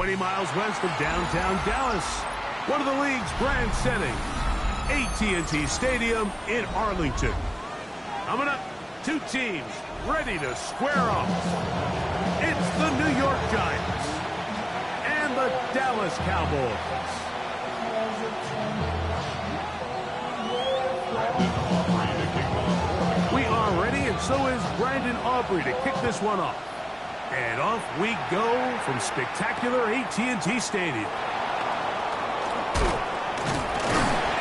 20 miles west of downtown Dallas, one of the league's grand settings, AT&T Stadium in Arlington. Coming up, two teams ready to square off. It's the New York Giants and the Dallas Cowboys. We are ready, and so is Brandon Aubrey to kick this one off. And off we go from spectacular AT&T Stadium.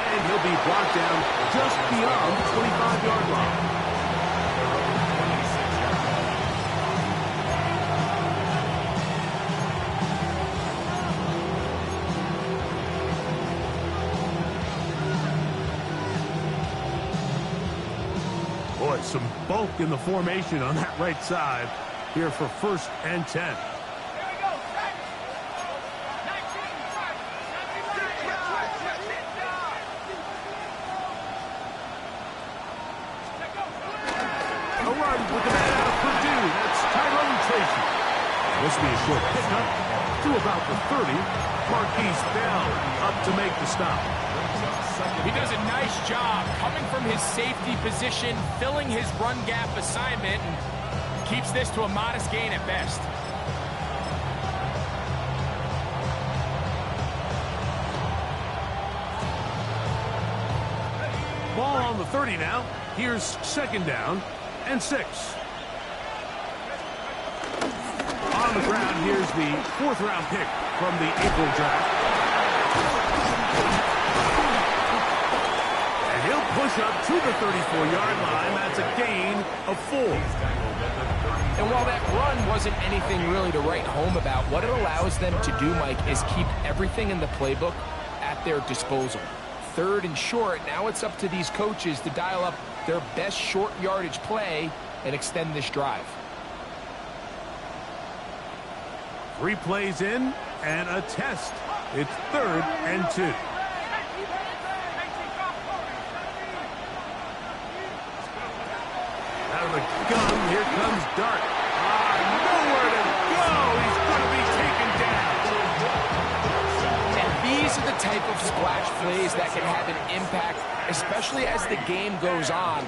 And he'll be brought down just beyond the 25-yard line. Boy, some bulk in the formation on that right side here for 1st and 10. Here we go. Set. 19. A run with the man out of Purdue. That's Tyrone Tracy. This will be a short pickup to about the 30. Marquise Bell up to make the stop. He does a nice job coming from his safety position, filling his run gap assignment, and keeps this to a modest gain at best. Ball on the 30 now. Here's 2nd down and 6. On the ground, here's the 4th-round pick from the April draft. Push up to the 34-yard line. That's a gain of 4. And while that run wasn't anything really to write home about, what it allows them to do, Mike, is keep everything in the playbook at their disposal. 3rd and short, now it's up to these coaches to dial up their best short yardage play and extend this drive. 3 plays in and a test. It's 3rd and 2. Out of the gun, here comes Dart. Nowhere to go. He's going to be taken down. And these are the type of splash plays that can have an impact, especially as the game goes on.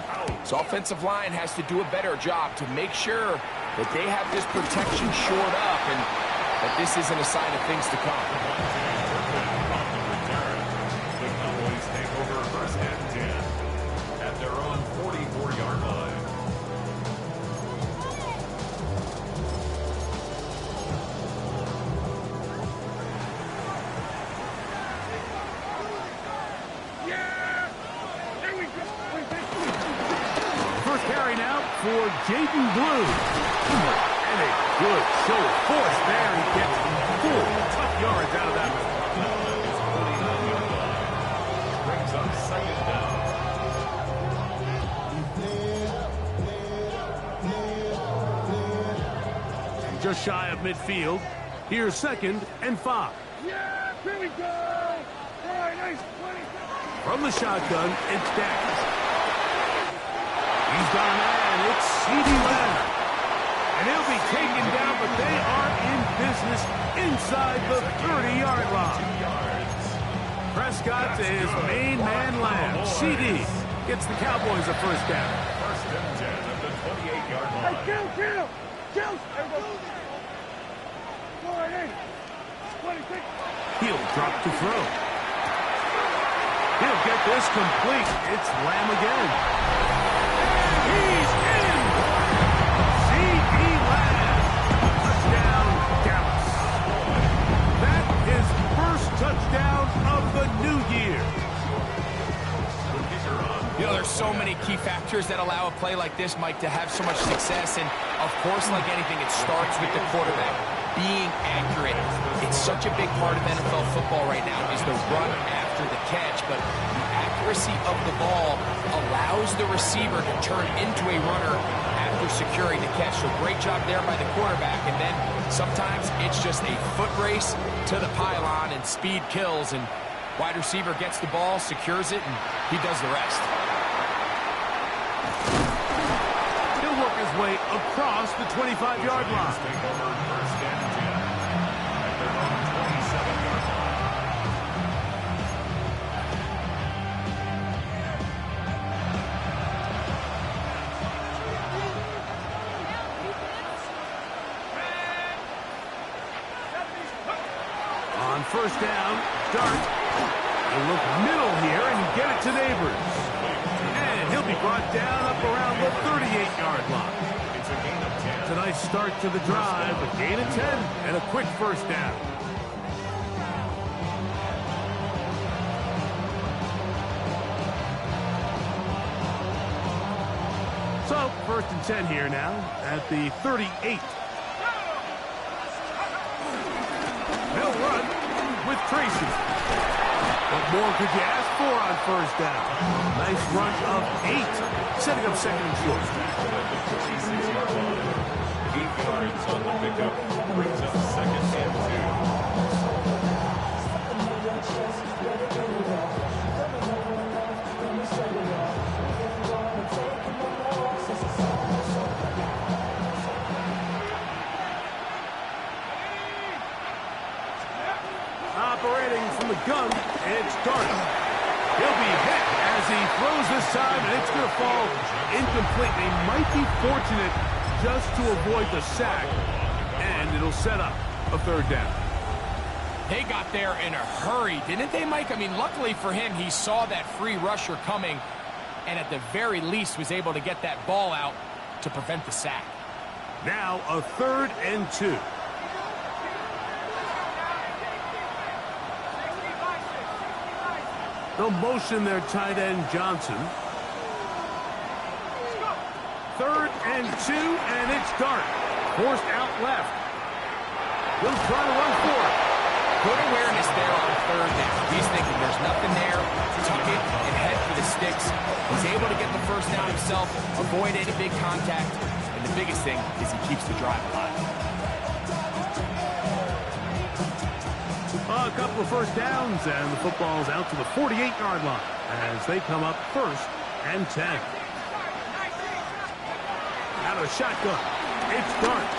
So offensive line has to do a better job to make sure that they have this protection shored up and that this isn't a sign of things to come. The Cowboys take over 1st and 10 at their own 44-yard line. For Jaden Blue. And a good show of force there. He gets 4 tough yards out of that one. Brings up 2nd down. Just shy of midfield. Here's 2nd and 5. Yeah, here we go. All right, nice. 20. From the shotgun, it's Dax. He's got a man. It's CeeDee Lamb. And he'll be taken down, but they are in business inside the 30-yard line. Prescott to his main man, Lamb. CeeDee gets the Cowboys a 1st down. 1st and 10 at the 28-yard line. Hey, kill. Kill. All right, 26. He'll drop to throw. He'll get this complete. It's Lamb again. He's in! CeeDee Lamb. Touchdown, Dallas. That is 1st touchdown of the new year. You know, there's so many key factors that allow a play like this, Mike, to have so much success. And, of course, like anything, it starts with the quarterback being accurate. It's such a big part of NFL football right now is the run after the catch. But the accuracy of the ball allows the receiver to turn into a runner after securing the catch. So great job there by the quarterback. And then sometimes it's just a foot race to the pylon and speed kills. And wide receiver gets the ball, secures it, and he does the rest. He'll work his way across the 25-yard line. Take over 1st and 10 at their own first down. Dart. He'll look middle here and get it to Neighbors. And he'll be brought down up around the 38-yard line. It's a gain of 10. It's a nice start to the drive, a gain of 10, and a quick first down. So, first and 10 here now at the 38. They'll run with Tracy. What more could you ask for on first down? Nice run of 8, setting up second and short. 46-yard line. 8 yards on the pickup. Brings up second and 2. Operating from the gun, it's Dart. He'll be hit as he throws this time, and it's going to fall incomplete. They might be fortunate just to avoid the sack, and it'll set up a third down. They got there in a hurry, didn't they, Mike? I mean, luckily for him, he saw that free rusher coming, and at the very least was able to get that ball out to prevent the sack. Now a 3rd and 2. They'll motion their tight end, Johnson. 3rd and 2, and it's Dart. Forced out left. He'll try to run for it. Good awareness there on 3rd down. He's thinking there's nothing there. Tuck it and head for the sticks. He's able to get the first down himself, avoid any big contact, and the biggest thing is he keeps the drive alive. A couple of first downs, and the football's out to the 48-yard line as they come up 1st and 10. Out of the shotgun, it's Dart.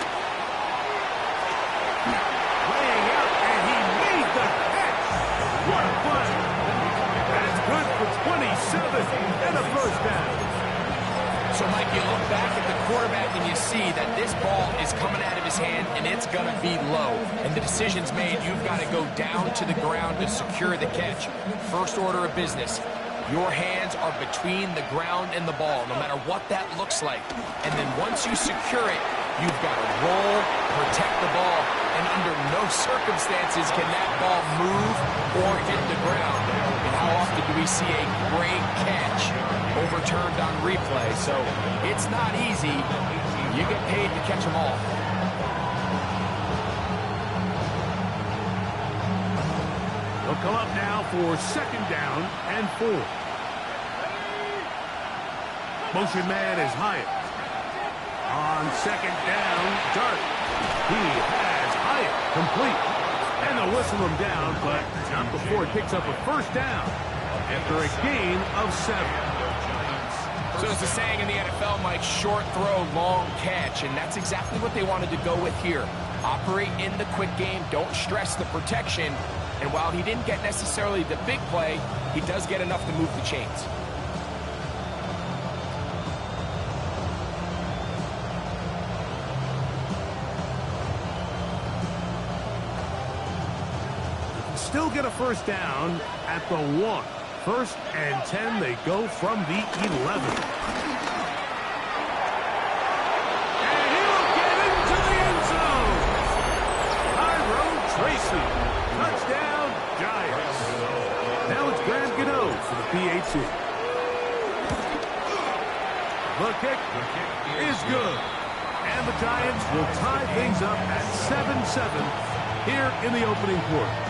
Laying out, and he made the catch. What a play. That's good for 27 and a first down. So, Mike, you look back at the quarterback and you see that this ball is coming out of his hand and it's going to be low. And the decision's made. You've got to go down to the ground to secure the catch. First order of business. Your hands are between the ground and the ball, no matter what that looks like. And then once you secure it, you've got to roll, protect the ball, and under no circumstances can that ball move or hit the ground. And how often do we see a great catch overturned on replay? So it's not easy. You get paid to catch them all. They'll come up now for 2nd down and 4. Motion man is Hyatt. On 2nd down, Dart. He has Hyatt complete. And they'll whistle him down, but not before he picks up a first down after a gain of 7. So as the saying in the NFL, Mike, short throw, long catch, and that's exactly what they wanted to go with here. Operate in the quick game, don't stress the protection, and while he didn't get necessarily the big play, he does get enough to move the chains. Still get a first down at the 1. 1st and 10, they go from the 11. And he'll get into the end zone. Tyrone Tracy. Touchdown, Giants. Now it's Graham Gano for the PAT. The kick is good. And the Giants will tie things up at 7-7 here in the opening quarter.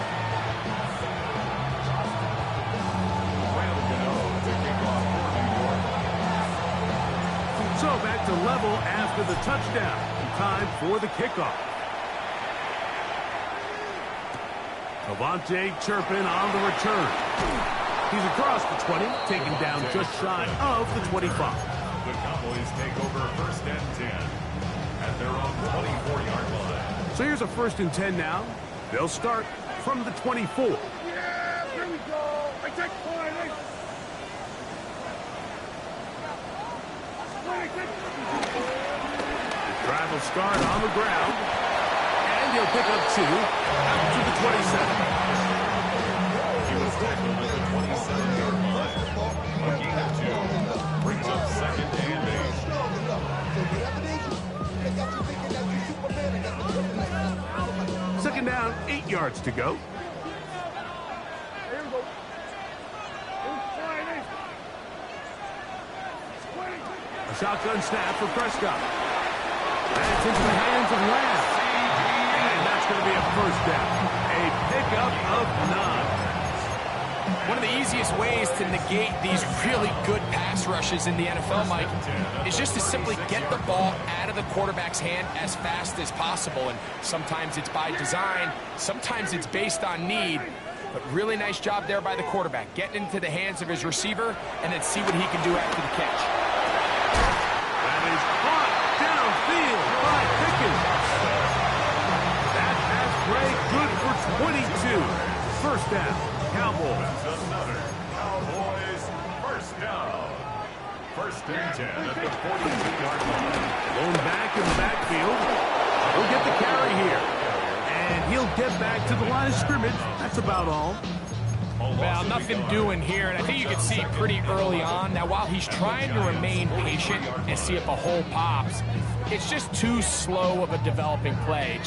So back to level after the touchdown. Time for the kickoff. Avante Turpin on the return. He's across the 20, taken down just shy of the 25. The Cowboys take over 1st and 10 at their own 24-yard line. So here's a 1st and 10 now. They'll start from the 24. Yeah, here we go. I take point. Drive will start on the ground. And he'll pick up 2 out to the 27. down, 8 yards to go. Here we go. Nice. A shotgun snap for Prescott. And it's into the hands of Lamb. And that's going to be a first down. A pickup of 9. One of the easiest ways to negate these really good pass rushes in the NFL, Mike, is just to simply get the ball out of the quarterback's hand as fast as possible. And sometimes it's by design, sometimes it's based on need. But really nice job there by the quarterback, getting into the hands of his receiver and then see what he can do after the catch. That is caught downfield by Pickens. That has Gray good for 22. First down. Cowboys. Another Cowboys first down. First and 10 at the 42-yard line. Going back in the backfield. He'll get the carry here. And he'll get back to the line of scrimmage. That's about all. Well, nothing doing here, and I think you can see pretty early on. Now, while he's trying to remain patient and see if a hole pops, it's just too slow of a developing play.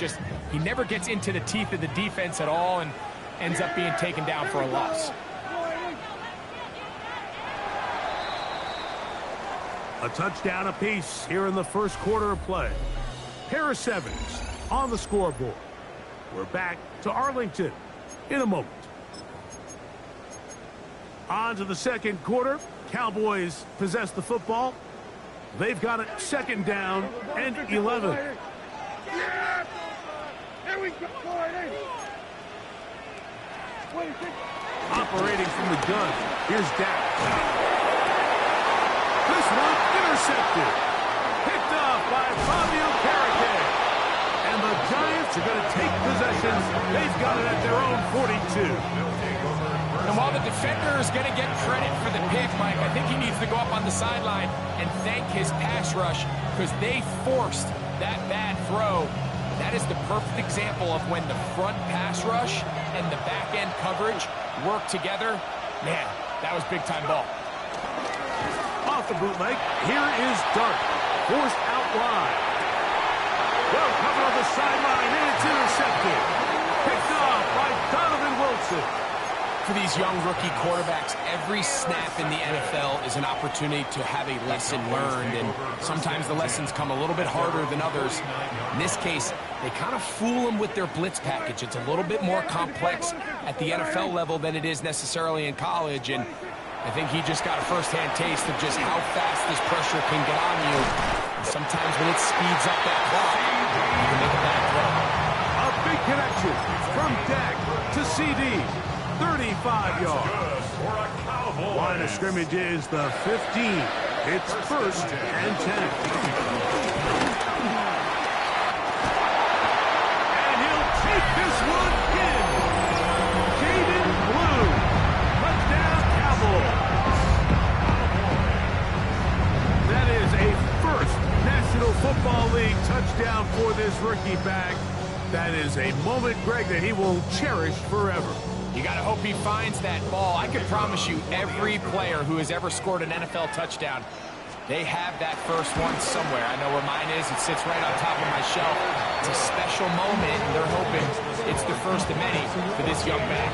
He never gets into the teeth of the defense at all and ends up being taken down for a loss. A touchdown apiece here in the first quarter of play. Pair of 7s on the scoreboard. We're back to Arlington in a moment. On to the second quarter. Cowboys possess the football. They've got it second down and 11. Yeah! Here we go. Operating from the gun. Here's Dak. This one intercepted. Picked off by Fabio Carrique. And the Giants are going to take possession. They've got it at their own 42. And while the defender is going to get credit for the pick, Mike, I think he needs to go up on the sideline and thank his pass rush because they forced that bad throw. That is the perfect example of when the front pass rush and the back-end coverage work together. Man, that was big-time ball. Off the bootleg, here is Dart. Forced out wide. Well covered on the sideline, and it's intercepted. Picked off by Donovan Wilson. For these young rookie quarterbacks, every snap in the NFL is an opportunity to have a lesson learned, and sometimes the lessons come a little bit harder than others. In this case, they kind of fool them with their blitz package. It's a little bit more complex at the NFL level than it is necessarily in college, and I think he just got a first-hand taste of just how fast this pressure can get on you. And sometimes when it speeds up that clock, you can make a bad throw. A big connection from Dak to CD. 35 yards. Line of scrimmage is the 15. It's first and 10. And he'll take this one in. Jaden Blue. Touchdown, Cowboys. That is a first National Football League touchdown for this rookie back. That is a moment, Greg, that he will cherish forever. You got to hope he finds that ball. I can promise you every player who has ever scored an NFL touchdown, they have that first one somewhere. I know where mine is. It sits right on top of my shelf. It's a special moment, and they're hoping it's the first of many for this young back.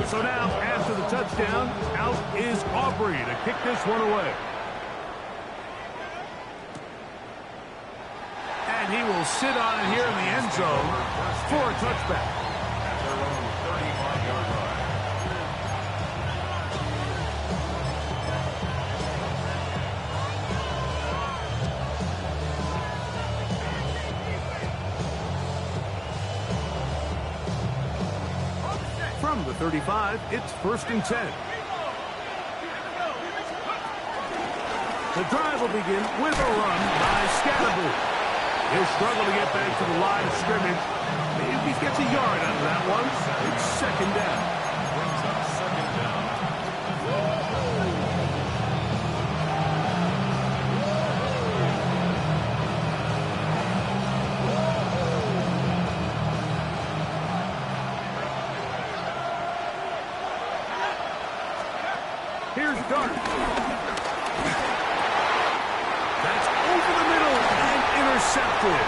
So now, after the touchdown, out is Aubrey to kick this one away. And he will sit on it here in the end zone for a touchback. From the 35, it's first and 10. The drive will begin with a run by Scatterboo. He'll struggle to get back to the line of scrimmage. Maybe he gets a yard out of that one. It's second down. Here's Dart. That's over the middle and intercepted.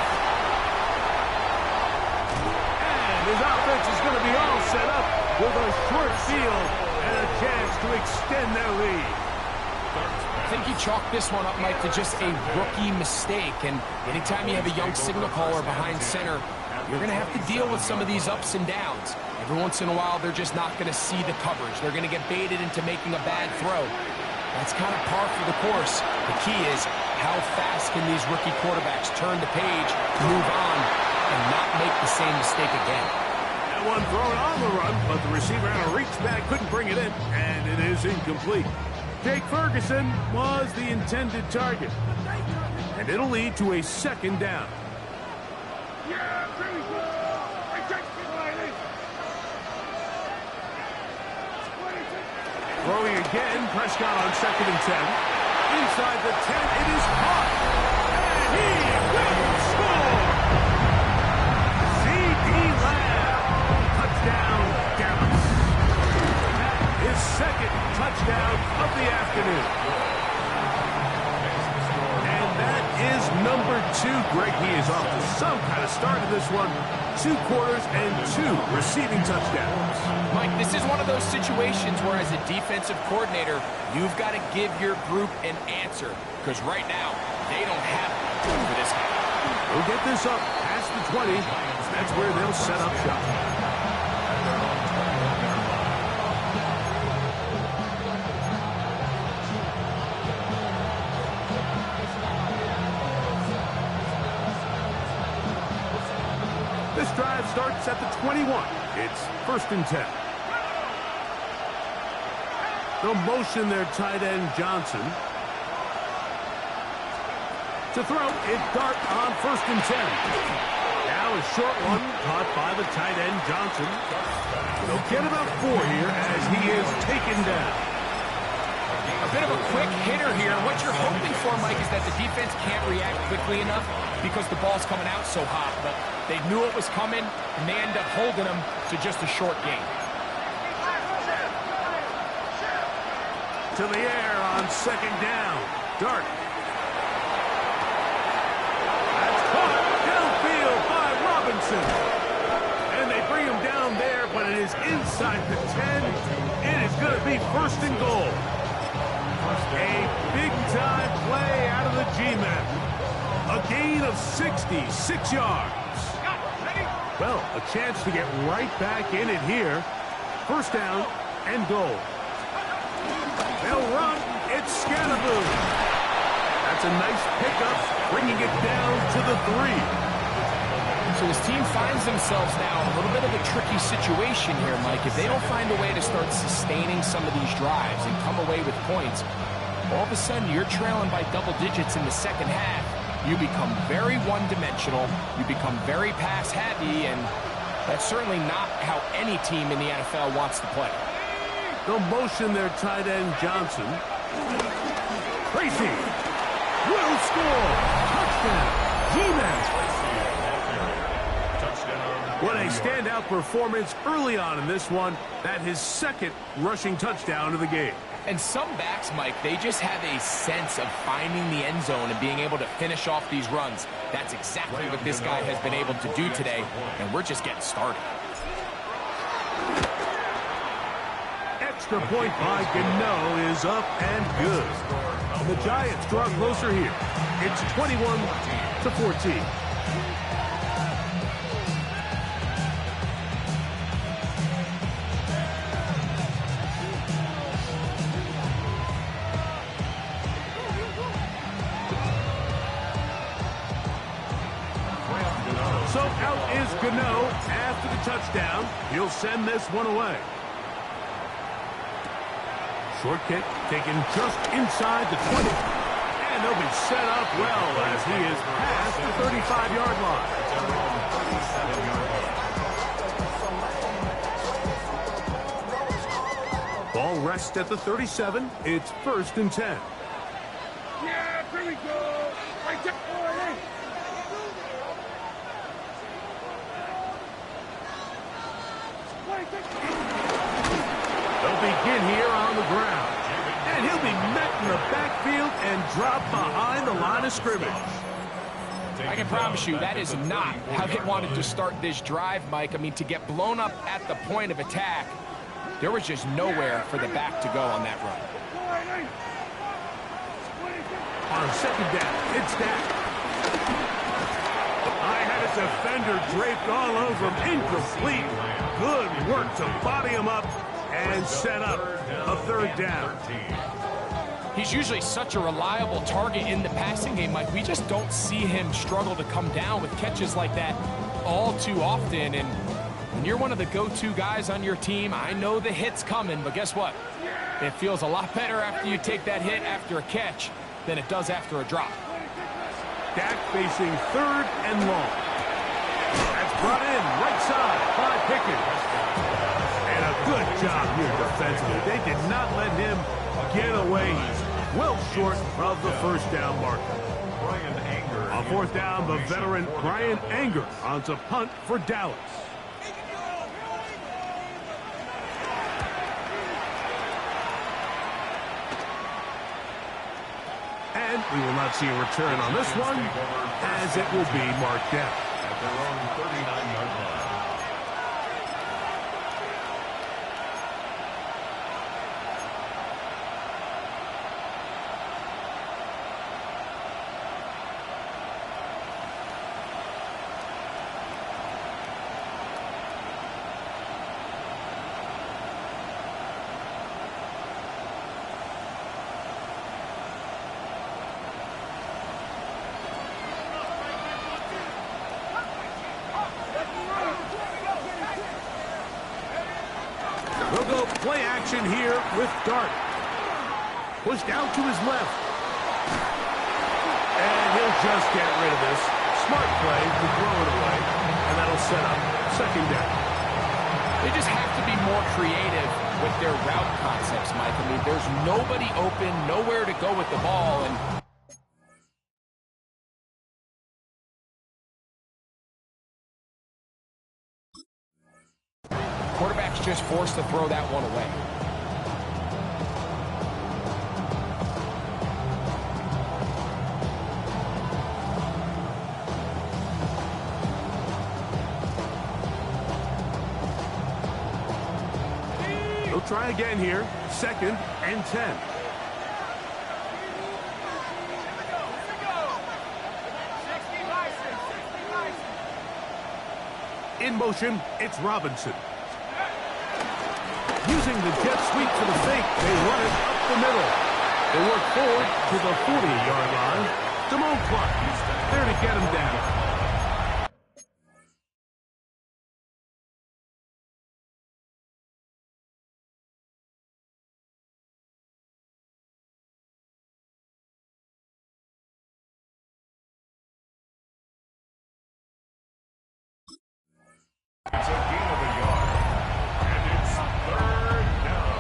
And his offense is going to be all set up with a short field and a chance to extend their lead. I think you chalk this one up, Mike, to just a rookie mistake. And anytime you have a young signal caller behind center, you're going to have to deal with some of these ups and downs. Every once in a while, they're just not going to see the coverage. They're going to get baited into making a bad throw. That's kind of par for the course. The key is how fast can these rookie quarterbacks turn the page, move on, and not make the same mistake again. That one thrown on the run, but the receiver had a reach back, couldn't bring it in, and it is incomplete. Jake Ferguson was the intended target, and it'll lead to a second down. Yeah, very good. I take it like this. Throwing again, Prescott on 2nd and 10. Inside the 10, it is caught, and he will score! C.D. Lamb, touchdown, Dallas. His second touchdown of the afternoon. And that is number 2. Greg, he is off to some kind of start in this one. 2 quarters and 2 receiving touchdowns. Mike, this is one of those situations where as a defensive coordinator, you've got to give your group an answer. Because right now, they don't have it for this game. They'll get this up past the 20. That's where they'll set up shop. This drive starts at the 21. It's 1st and 10. They'll motion their tight end Johnson. To throw, it's Dart on 1st and 10. Now a short one caught by the tight end Johnson. They'll get about 4 here as he is taken down. A bit of a quick hitter here. What you're hoping for, Mike, is that the defense can't react quickly enough because the ball's coming out so hot. But they knew it was coming, and they end up holding them to just a short gain. To the air on 2nd down. Dart. That's caught downfield by Robinson. And they bring him down there, but it is inside the 10. It is going to be 1st and goal. A big-time play out of the G-men. A gain of 66 yards. Well, a chance to get right back in it here. 1st down and goal. They'll run. It's Scannaboo. That's a nice pickup, bringing it down to the 3. So his team finds themselves now in a little bit of a tricky situation here, Mike. If they don't find a way to start sustaining some of these drives and come away with points, all of a sudden you're trailing by double digits in the second half. You become very one-dimensional. You become very pass-heavy, and that's certainly not how any team in the NFL wants to play. They'll motion their tight end Johnson. Tracy will score. Touchdown. G-Men. What a standout performance early on in this one. That his 2nd rushing touchdown of the game. And some backs, Mike, they just have a sense of finding the end zone and being able to finish off these runs. That's exactly what this guy has been able to do today, and we're just getting started. Extra point by Gano is up and good. And the Giants draw closer here. It's 21-14. So out is Gano after the touchdown. He'll send this one away. Short kick taken just inside the 20. And they'll be set up well as he is past the 35-yard line. Ball rests at the 37. It's 1st and 10. Yeah, here we go. I take it. They'll begin here on the ground. field and drop behind the line of scrimmage. I can promise you that is not how they wanted to start this drive, Mike. I mean, to get blown up at the point of attack, there was just nowhere for the back to go on that run. On second down, it's Dak. I had a defender draped all over him. Incomplete. Good work to body him up and set up a third down. He's usually such a reliable target in the passing game, Mike. We just don't see him struggle to come down with catches like that all too often. And when you're one of the go-to guys on your team, I know the hit's coming, but guess what? It feels a lot better after you take that hit after a catch than it does after a drop. Dak facing third and long. That's brought in right side by Pickens. And a good job here defensively. They did not let him get away. He's well short of the first down marker. On fourth down, the veteran Bryan Anger on to punt for Dallas. And we will not see a return on this one, as it will be marked down. At their own 39-yard line. We'll go play action here with Dart. Pushed out to his left. And he'll just get rid of this. Smart play to throw it away. And that'll set up second down. They just have to be more creative with their route concepts, Mike. I mean, there's nobody open, nowhere to go with the ball, and quarterback's just forced to throw that one away. They'll try again here. Second and 10. In motion, it's Robinson. Using the jet sweep for the fake, they run it up the middle. They work forward to the 40-yard line. Damone Clark there to get him down. It's a gain of a yard. And it's third down.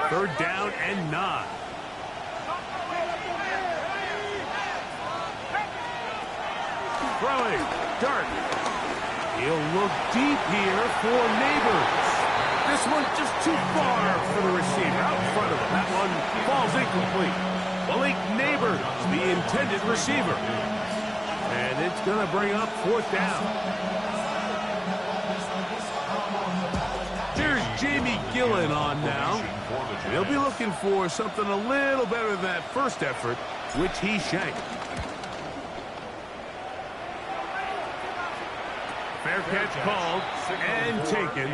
Third down and 9. Throwing, Dart. He'll look deep here for Neighbors. This one just too far for the receiver out in front of him. That one falls incomplete. Malik Neighbors, the intended receiver. And it's going to bring up fourth down. Here's Jamie Gillen on now. He'll be looking for something a little better than that first effort, which he shanked. Fair catch called and taken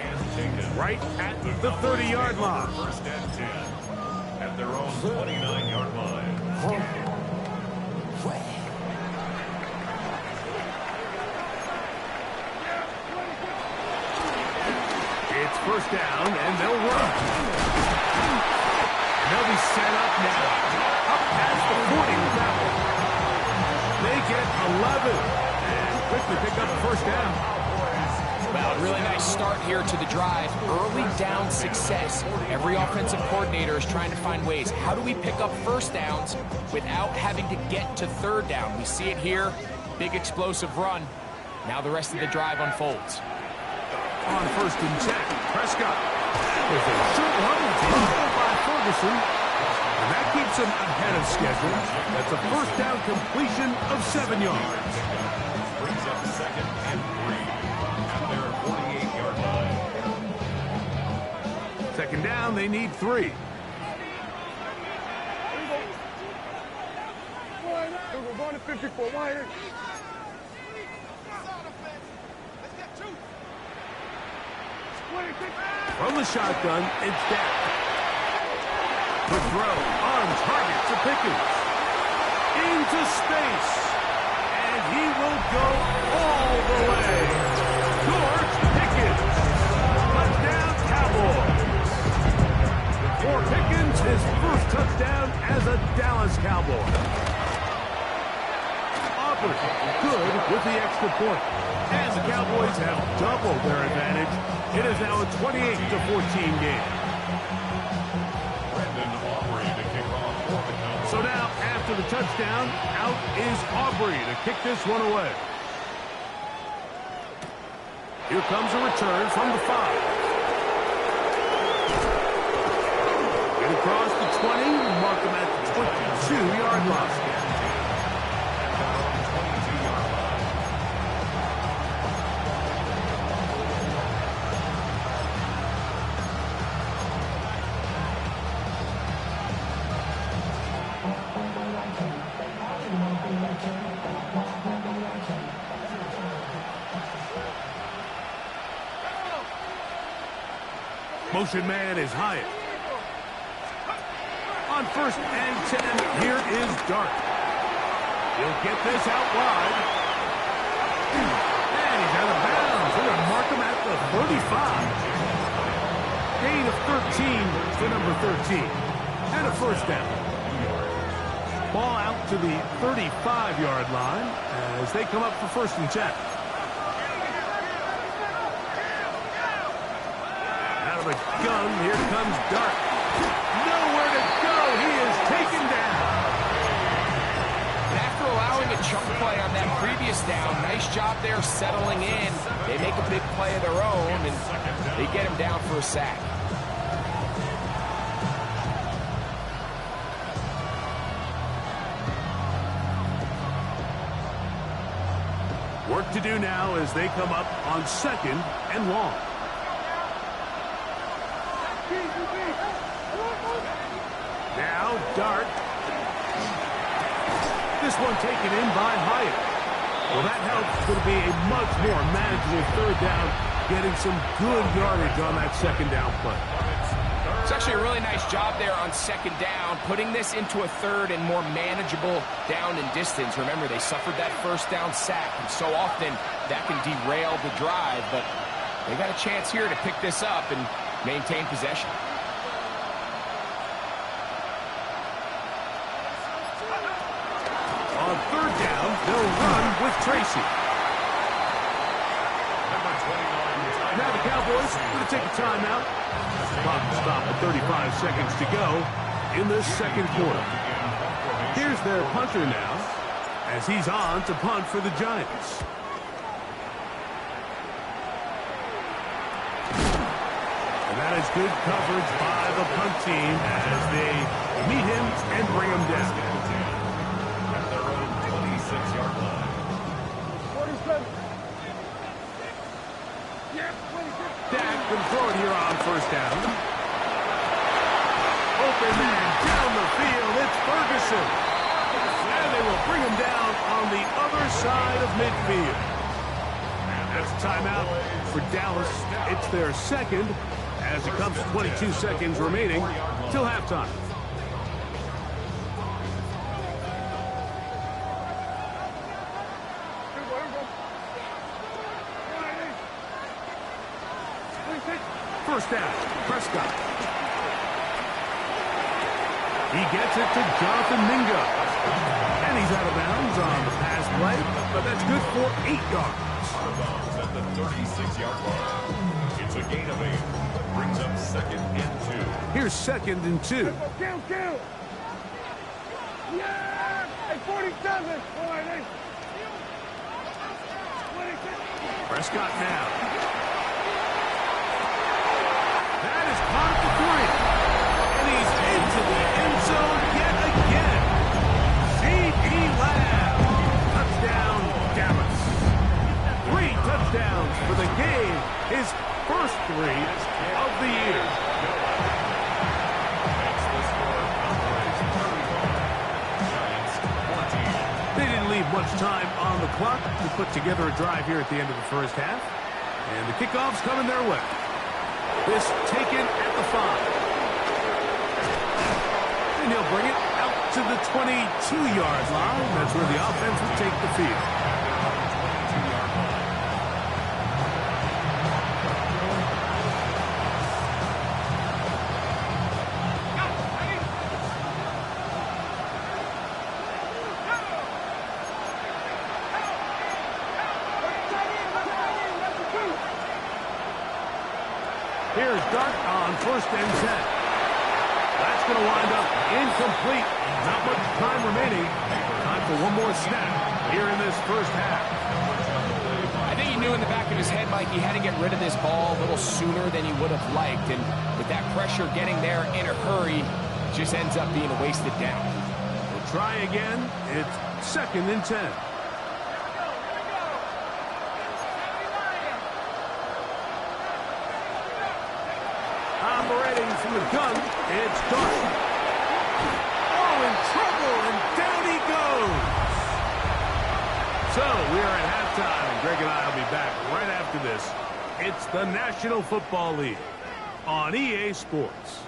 right at the 30-yard line. First and 10 at their own 29-yard line. It's first down, and they'll run. They'll be set up now. Up past the 40 with that one. They get 11 and quickly pick up the first down. Well, a really nice start here to the drive. Early down success. Every offensive coordinator is trying to find ways. How do we pick up first downs without having to get to third down? We see it here. Big explosive run. Now the rest of the drive unfolds. On 1st and 10, Prescott with a short run taken by Ferguson. And that keeps him ahead of schedule. That's a first down completion of 7 yards. Brings up 2nd and 3 at their 48-yard line. 2nd down, they need 3. We're going to 54. Why? From the shotgun, it's down. The throw on target to Pickens. Into space. And he will go all the way. George Pickens. Touchdown, Cowboys. For Pickens, his first touchdown as a Dallas Cowboy. Auburn good with the extra point. And the Cowboys have doubled their advantage. It is now a 28-14 game. Brandon Aubrey to kick off for the Cowboys. So now, after the touchdown, out is Aubrey to kick this one away. Here comes a return from the 5. Get across the 20, mark him at the 22-yard line. Motion man is Hyatt. On 1st and 10, here is Dart. He'll get this out wide. And he's out of bounds. They're going to mark him at the 35. Gain of 13 to number 13. And a first down. Ball out to the 35-yard line as they come up for 1st and 10. Out of the gun, here comes Dart. Nowhere to go. He is taken down. And after allowing a chunk play on that previous down, nice job there settling in. They make a big play of their own, and they get him down for a sack. Work to do now as they come up on 2nd and long. Now Dart. This one taken in by Hyatt. Well, that helps. It's going to be a much more manageable 3rd down, getting some good yardage on that 2nd down play. It's actually a really nice job there on 2nd down, putting this into a 3rd and more manageable down and distance. Remember, they suffered that 1st down sack, and so often that can derail the drive, but they got a chance here to pick this up and maintain possession. On 3rd down, they'll run with Tracy. Number 29. Now the Cowboys going to take a timeout. Clock will stop at 35 seconds to go in the 2nd quarter. Here's their punter now as he's on to punt for the Giants. And that is good coverage by the punt team as they meet him and bring him down. At their own 26-yard line. Dak can throw it here on 1st down. Open man down the field. It's Ferguson. And they will bring him down on the other side of midfield. That's a timeout for Dallas. It's their 2nd as it comes to 22 seconds remaining till halftime. First down, Prescott. He gets it to Jonathan Mingo. And he's out of bounds on the pass play, but that's good for 8 yards. at the 36-yard line. It's a gain of 8. Brings up 2nd and 2. Here's 2nd and 2. Kill. Yeah! Hey, 47. All right, hey. 26. Prescott now. That is caught at the 3. And he's into the end zone yet again. C.D. Lamb. Touchdown, Dallas. 3 touchdowns for the game. His first 3 of the year. They didn't leave much time on the clock to put together a drive here at the end of the first half. And the kickoff's coming their way. This taken at the 5. And he'll bring it out to the 22-yard line. That's where the offense will take the field. Here's Dart on 1st and 10. That's going to wind up incomplete. Not much time remaining. Time for one more snap here in this first half. I think he knew in the back of his head, Mike, he had to get rid of this ball a little sooner than he would have liked. And with that pressure getting there in a hurry, it just ends up being a wasted down. We'll try again. It's 2nd and 10. Operating from the gun, it's Dart. Oh, in trouble, and down he goes. So, we are at halftime, and Greg and I will be back right after this. It's the National Football League on EA Sports.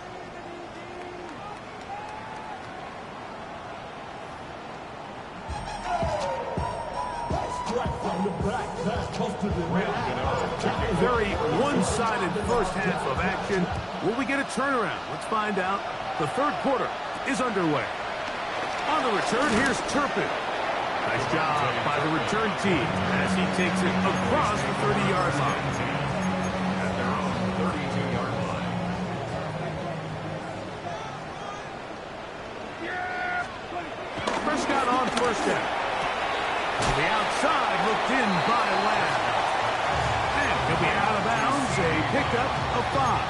Very one-sided first half of action. Will we get a turnaround? Let's find out. The third quarter is underway. On the return, here's Turpin. Nice job by the return team as he takes it across the 30-yard line. At their own 32-yard line. Prescott on 1st down. To the outside, looked in by Lamb. And he'll be out of bounds, a pickup of 5.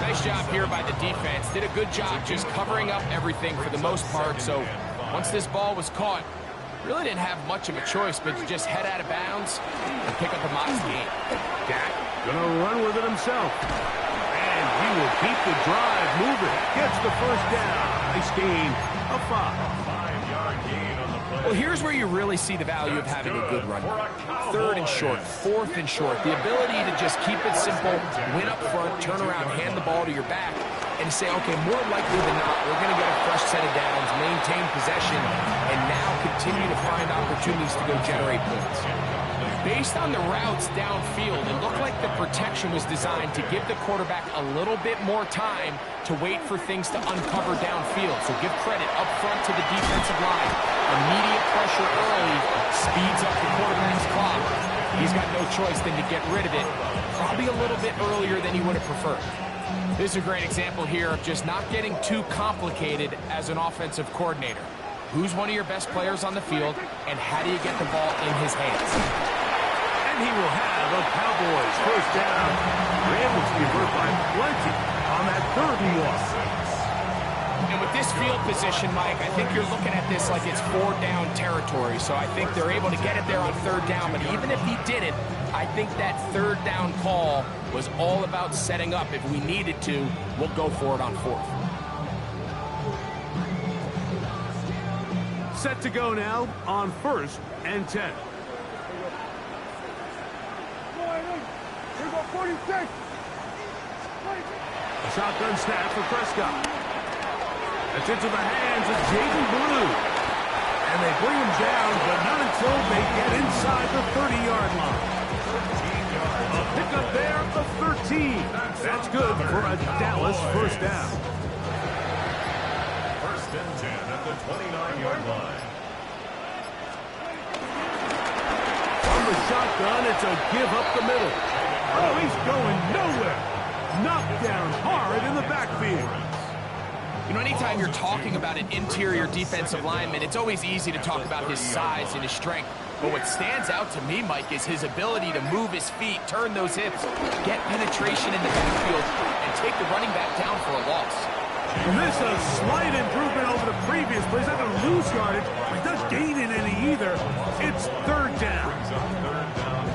Nice job here by the defense. Did a good job just covering up everything for the most part. So once this ball was caught, really didn't have much of a choice but to just head out of bounds and pick up a modest gain. Dak gonna run with it himself. And he will keep the drive moving. Gets the first down. Nice gain of 5. 5-yard gain on the play. Well, here's where you really see the value of having a good run. 3rd and short, 4th and short. The ability to just keep it simple, win up front, turn around, hand the ball to your back, and say, okay, more likely than not, we're going to get a fresh set of downs, maintain possession, and now continue to find opportunities to go generate points. Based on the routes downfield, it looked like the protection was designed to give the quarterback a little bit more time to wait for things to uncover downfield. So give credit up front to the defensive line. Immediate pressure early speeds up the quarterback's clock. He's got no choice than to get rid of it, probably a little bit earlier than he would have preferred. This is a great example here of just not getting too complicated as an offensive coordinator. Who's one of your best players on the field, and how do you get the ball in his hands? And he will have a Cowboys first down. We're able to convert by plenty on that 3rd and 1. And with this field position, Mike, I think you're looking at this like it's 4-down territory. So I think they're able to get it there on 3rd down. But even if he didn't, I think that 3rd down call was all about setting up. If we needed to, we'll go for it on 4th. Set to go now on 1st and 10. Here go 46. A shotgun snap for Prescott. It's into the hands of Jaden Blue. And they bring him down, but not until they get inside the 30-yard line. A pickup there of 13. That's good for a Dallas first down. 1st and 10 at the 29-yard line. From from the shotgun. It's a give up the middle. Oh, he's going nowhere. Knocked down hard in the backfield. You know, anytime you're talking about an interior defensive lineman, it's always easy to talk about his size and his strength. But what stands out to me, Mike, is his ability to move his feet, turn those hips, get penetration in the backfield, and take the running back down for a loss. And this is a slight improvement over the previous play. He's not going to lose yardage, but he's not gaining any either. It's third down.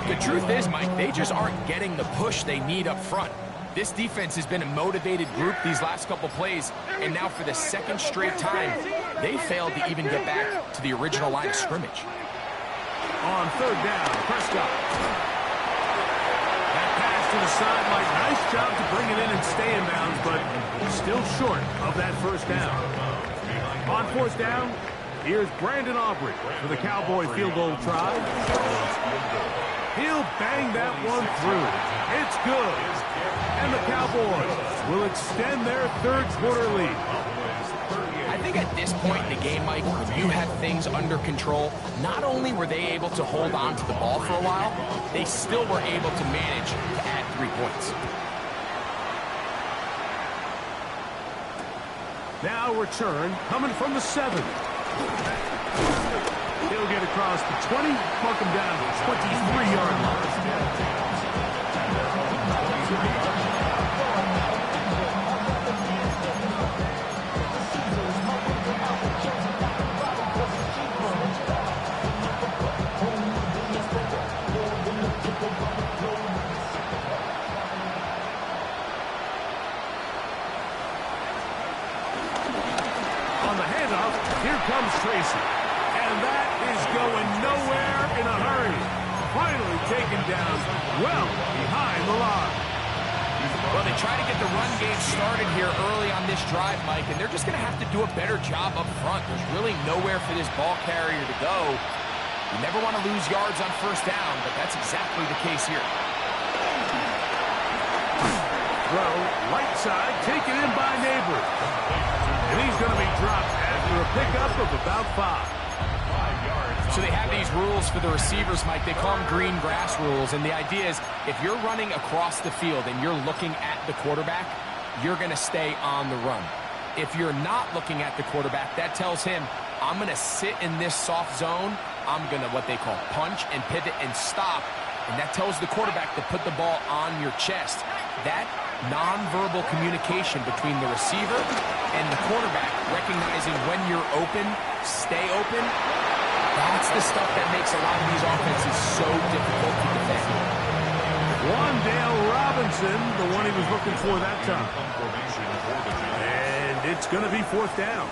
The truth is, Mike, they just aren't getting the push they need up front. This defense has been a motivated group these last couple plays, and now for the second straight time, they failed to even get back to the original line of scrimmage. On third down, Prescott. That pass to the sideline. Nice job to bring it in and stay in bounds, but still short of that first down. On fourth down, here's Brandon Aubrey for the Cowboy field goal try. He'll bang that one through. It's good. And the Cowboys will extend their third quarter lead. I think at this point in the game, Mike, when you have things under control, not only were they able to hold on to the ball for a while, they still were able to manage to add 3 points. Now return coming from the 7. He'll get across the 20, mark him down to the 23-yard line. On the handoff, here comes Tracy. And that is going nowhere in a hurry. Finally taken down well behind the line. Well, they try to get the run game started here early on this drive, Mike, and they're just going to have to do a better job up front. There's really nowhere for this ball carrier to go. You never want to lose yards on first down, but that's exactly the case here. Throw, right side, taken in by Neighbors. And he's going to be dropped after a pickup of about 5. So they have these rules for the receivers, Mike. They call them green grass rules. And the idea is if you're running across the field and you're looking at the quarterback, you're going to stay on the run. If you're not looking at the quarterback, that tells him, I'm going to sit in this soft zone. I'm going to what they call punch and pivot and stop. And that tells the quarterback to put the ball on your chest. That nonverbal communication between the receiver and the quarterback, recognizing when you're open, stay open, that's the stuff that makes a lot of these offenses so difficult to defend. Wandale Robinson, the one he was looking for that time. And it's going to be fourth down.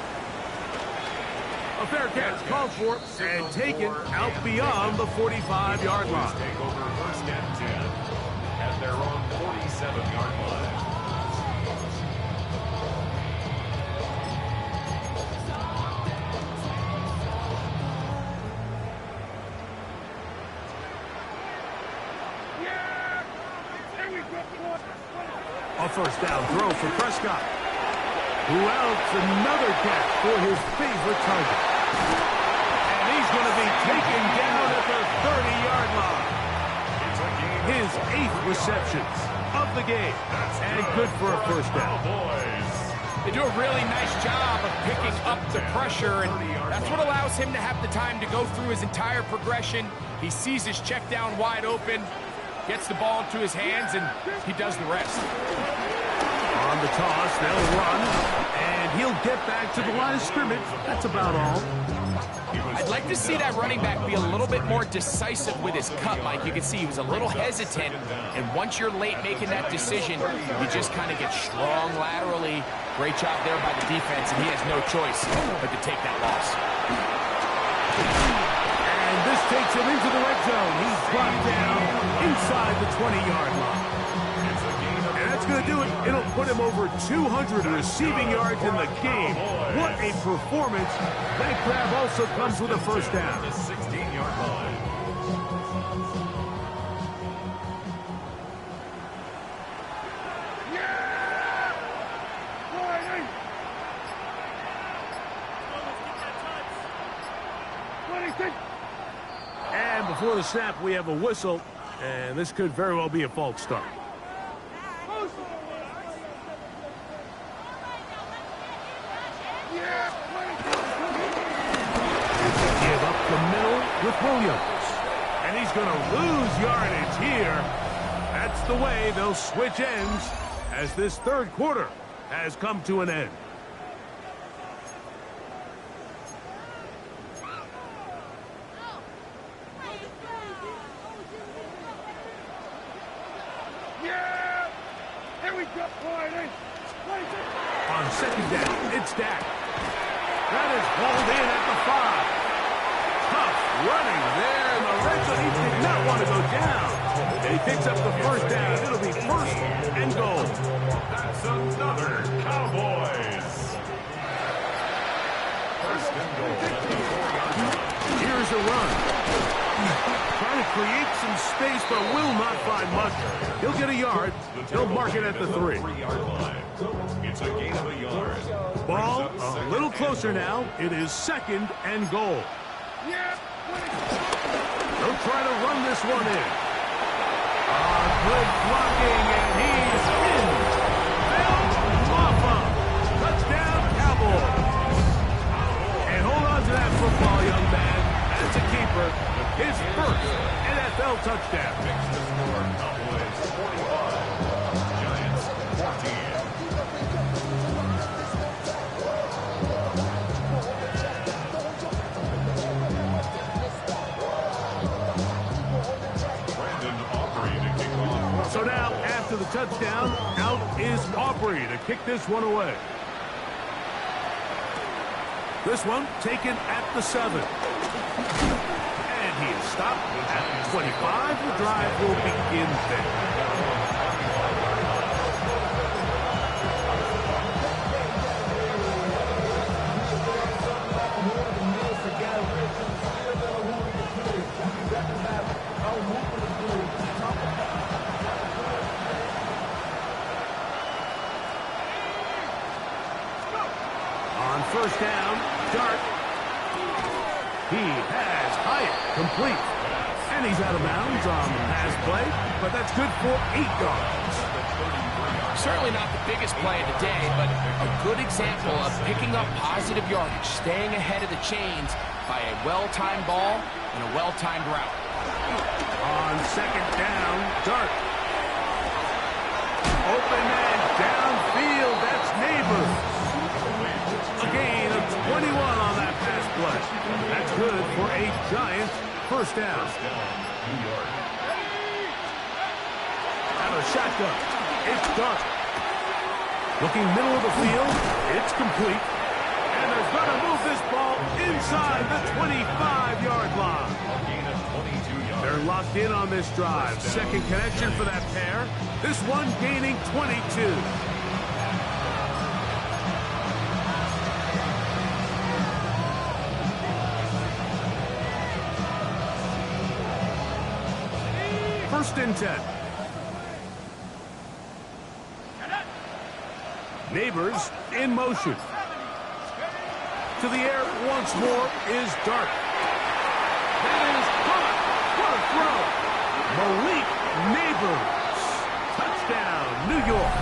A fair catch called for and taken out beyond the 45-yard line. Take over first and 10 at their own 47-yard line. A first down throw for Prescott. Who else? Another catch for his favorite target. And he's going to be taken down at the 30-yard line. His 8th reception of the game. And good for a first down. They do a really nice job of picking up the pressure, and that's what allows him to have the time to go through his entire progression. He sees his check down wide open, gets the ball into his hands, and he does the rest. On the toss, they'll run, and he'll get back to the line of scrimmage. That's about all. I'd like to see that running back be a little bit more decisive with his cut, Mike. You can see he was a little hesitant, and once you're late making that decision, you just kind of get strong laterally. Great job there by the defense, and he has no choice but to take that loss. And this takes him into the red zone. He's brought down inside the 20-yard line. And that's going to do it. It'll put him over 200 receiving yards in the game. What a performance. That grab also comes with a first down. 16-yard line. And the before the snap, we have a whistle, and this could very well be a false start. Give up the middle with Williams. And he's going to lose yardage here. That's the way they'll switch ends as this third quarter has come to an end. Yeah! Here we go, Friday. On second down, it's Dak. That is hauled in at the 5. Tough running there in the red zone. He did not want to go down. And he picks up the first down. It'll be first and goal. That's another Cowboys. First and goal at the 4-yard line. Here's a run. Trying to create some space, but will not find much. He'll get a yard. He'll mark it at the 3. 3-yard line. It's a gain of a yard. Ball a little closer now. It is second and goal. They'll try to run this one in. Good blocking, and he's in. Phil Maffa. Touchdown, Cowboys. And hold on to that football, young man. That's a keeper. His first NFL touchdown. Cowboys 45. Giants 14. So now, after the touchdown, out is Aubrey to kick this one away. This one taken at the 7. And he is stopped at the 25. The drive will begin there. First down, Dart. He has Hyatt complete. And he's out of bounds on the pass play, but that's good for 8 yards. Certainly not the biggest play of the day, but a good example of picking up positive yardage, staying ahead of the chains by a well-timed ball and a well-timed route. On second down, Dart. Open man downfield, that's Neighbors. A gain of 21 on that pass play. That's good for 8 Giants. First down. Out of shotgun. It's Dart. Looking middle of the field. It's complete. And they're going to move this ball inside the 25-yard line. They're locked in on this drive. Second connection for that pair. This one gaining 22. First and 10. Neighbors in motion. To the air once more is Dart. That is caught. What a throw. Malik Neighbors. Touchdown, New York.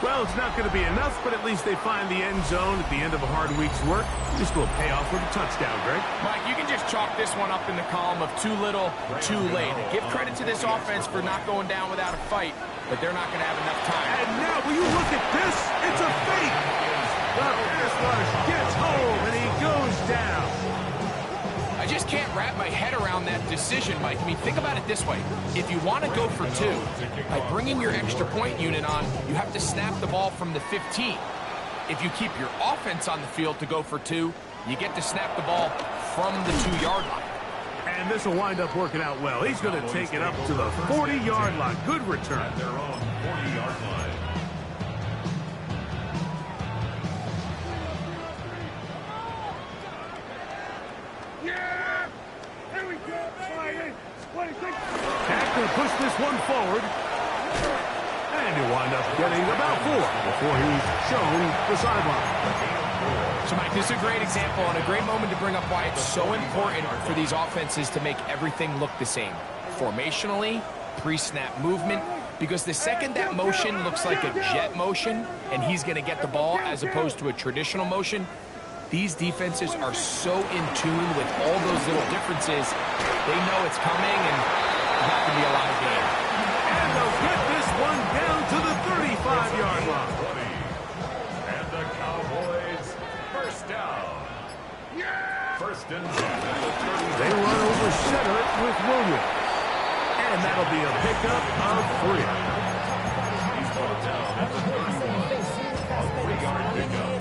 Well, it's not going to be enough, but at least they find the end zone at the end of a hard week's work. This will pay off with a touchdown, Greg. Mike, you can just chalk this one up in the column of too little, too late. Give credit to this offense for not going down without a fight, but they're not going to have enough time. And now, will you look at this? It's a fake. The pass rush gets home, and he goes down. I just can't wrap my head around that decision, Mike. I mean, think about it this way. If you want to go for 2, by bringing your extra point unit on, you have to snap the ball from the 15. If you keep your offense on the field to go for 2, you get to snap the ball from the 2-yard line. And this will wind up working out well. He's going to take it up to the 40-yard line. Good return. At their own 40-yard line. Yeah! Here we go, Friday. 26. Dak will push this one forward. And he'll wind up getting about 4 before he's shown the sideline. So, Mike, this is a great example and a great moment to bring up why it's so important for these offenses to make everything look the same. Formationally, pre-snap movement, because the second that motion looks like a jet motion and he's going to get the ball as opposed to a traditional motion, these defenses are so in tune with all those little differences, they know it's coming and that can be a lot of game. And they'll get this one down to the 35-yard line. And the Cowboys first down. First and 10 at the 30. They run over center with Williams. And that'll be a pickup of 3. He's brought down at the 31. A 3-yard pickup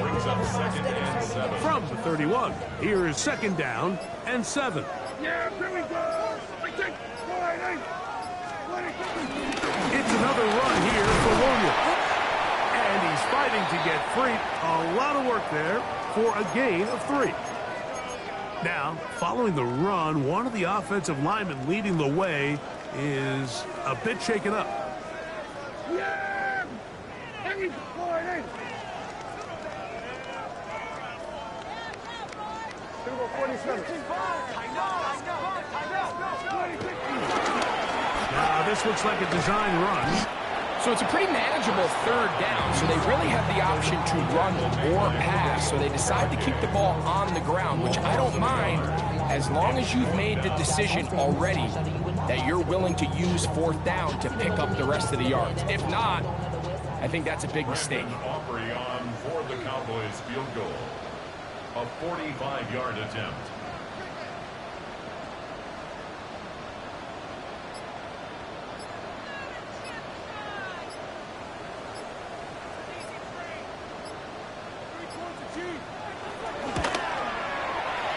brings up second and 7. From the 31, here is second down and 7. Yeah, here we go. I take It's another run here for Williams. And he's fighting to get free. A lot of work there for a gain of 3. Now, following the run, one of the offensive linemen leading the way is a bit shaken up. Yeah! And he's going in. Number 47. Now, this looks like a design run. So it's a pretty manageable third down, so they really have the option to run or pass, so they decide to keep the ball on the ground, which I don't mind as long as you've made the decision already that you're willing to use fourth down to pick up the rest of the yards. If not, I think that's a big mistake. Aubrey on for the Cowboys field goal. A 45-yard attempt.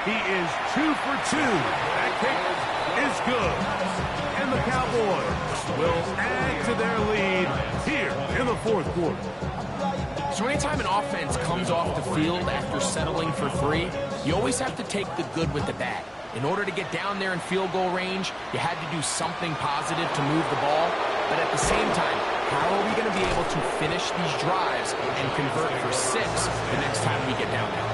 He is 2 for 2. That kick is good. And the Cowboys will add to their lead here in the fourth quarter. So anytime an offense comes off the field after settling for 3, you always have to take the good with the bad. In order to get down there in field goal range, you had to do something positive to move the ball. But at the same time, how are we going to be able to finish these drives and convert for 6 the next time we get down there?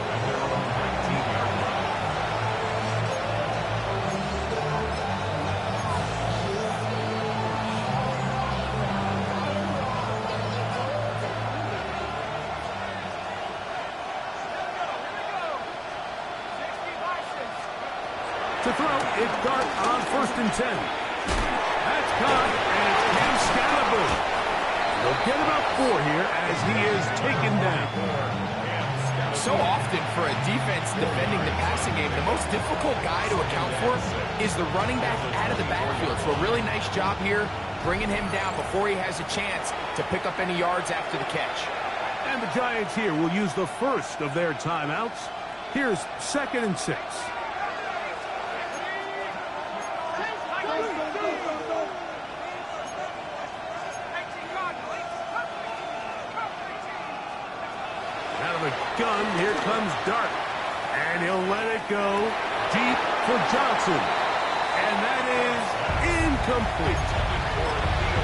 To throw, it's Dart on 1st and 10. That's caught, and it's Cam Scalaboo. They'll get about 4 here as he is taken down. So often for a defense defending the passing game, the most difficult guy to account for is the running back out of the backfield. So a really nice job here, bringing him down before he has a chance to pick up any yards after the catch. And the Giants here will use the first of their timeouts. Here's 2nd and 6. Out of the gun, here comes Dart. And he'll let it go deep for Johnson. And that is incomplete.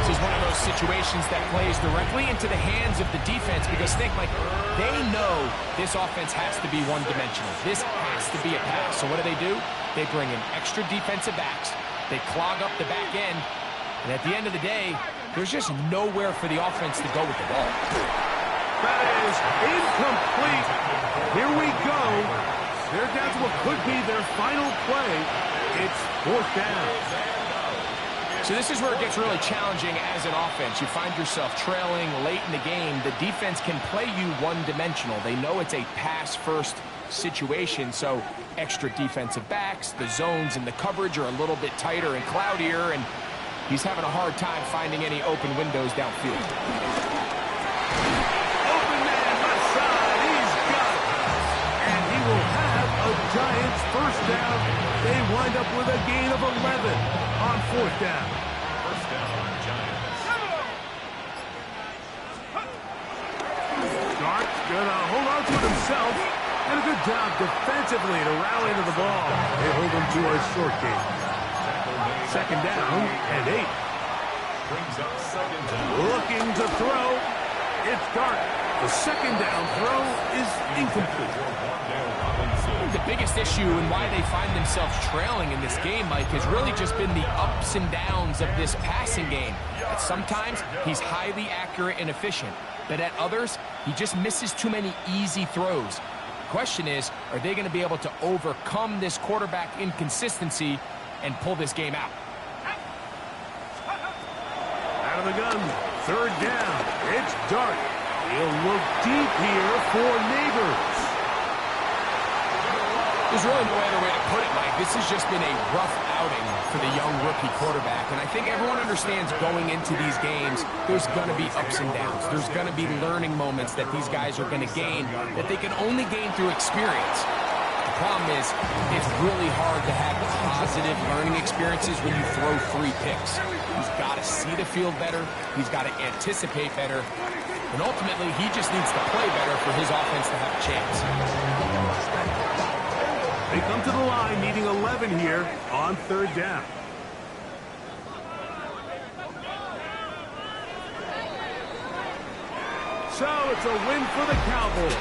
This is one of those situations that plays directly into the hands of the defense because think, like, they know this offense has to be one-dimensional. This has to be a pass. So what do? They bring in extra defensive backs. They clog up the back end. And at the end of the day, there's just nowhere for the offense to go with the ball. That is incomplete. Here we go. They're down to what could be their final play. It's 4th down. So this is where it gets really challenging as an offense. You find yourself trailing late in the game. The defense can play you one-dimensional. They know it's a pass-first situation, so extra defensive backs, the zones and the coverage are a little bit tighter and cloudier, and he's having a hard time finding any open windows downfield. Open man left side. He's got it. And he will have a Giants first down. They wind up with a gain of 11 on 4th down. First down, Giants. Dart's gonna hold on to it himself. And a good job defensively to rally to the ball. They hold him to a short game. 2nd down and 8. Brings up 2nd down. Looking to throw. It's Dart. The second down throw is incomplete. The biggest issue and why they find themselves trailing in this game, Mike, has really just been the ups and downs of this passing game. At sometimes, he's highly accurate and efficient, but at others, he just misses too many easy throws. The question is, are they going to be able to overcome this quarterback inconsistency and pull this game out? Out of the gun, third down. It's Dart. He'll look deep here for Neighbors. There's really no other way to put it, Mike. This has just been a rough outing for the young rookie quarterback. And I think everyone understands going into these games, there's going to be ups and downs. There's going to be learning moments that these guys are going to gain that they can only gain through experience. The problem is, it's really hard to have positive learning experiences when you throw 3 picks. He's got to see the field better. He's got to anticipate better. And ultimately, he just needs to play better for his offense to have a chance. They come to the line needing 11 here on third down. So it's a win for the Cowboys.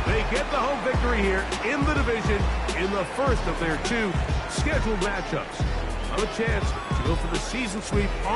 They get the home victory here in the division in the first of their 2 scheduled matchups. On a chance to go for the season sweep on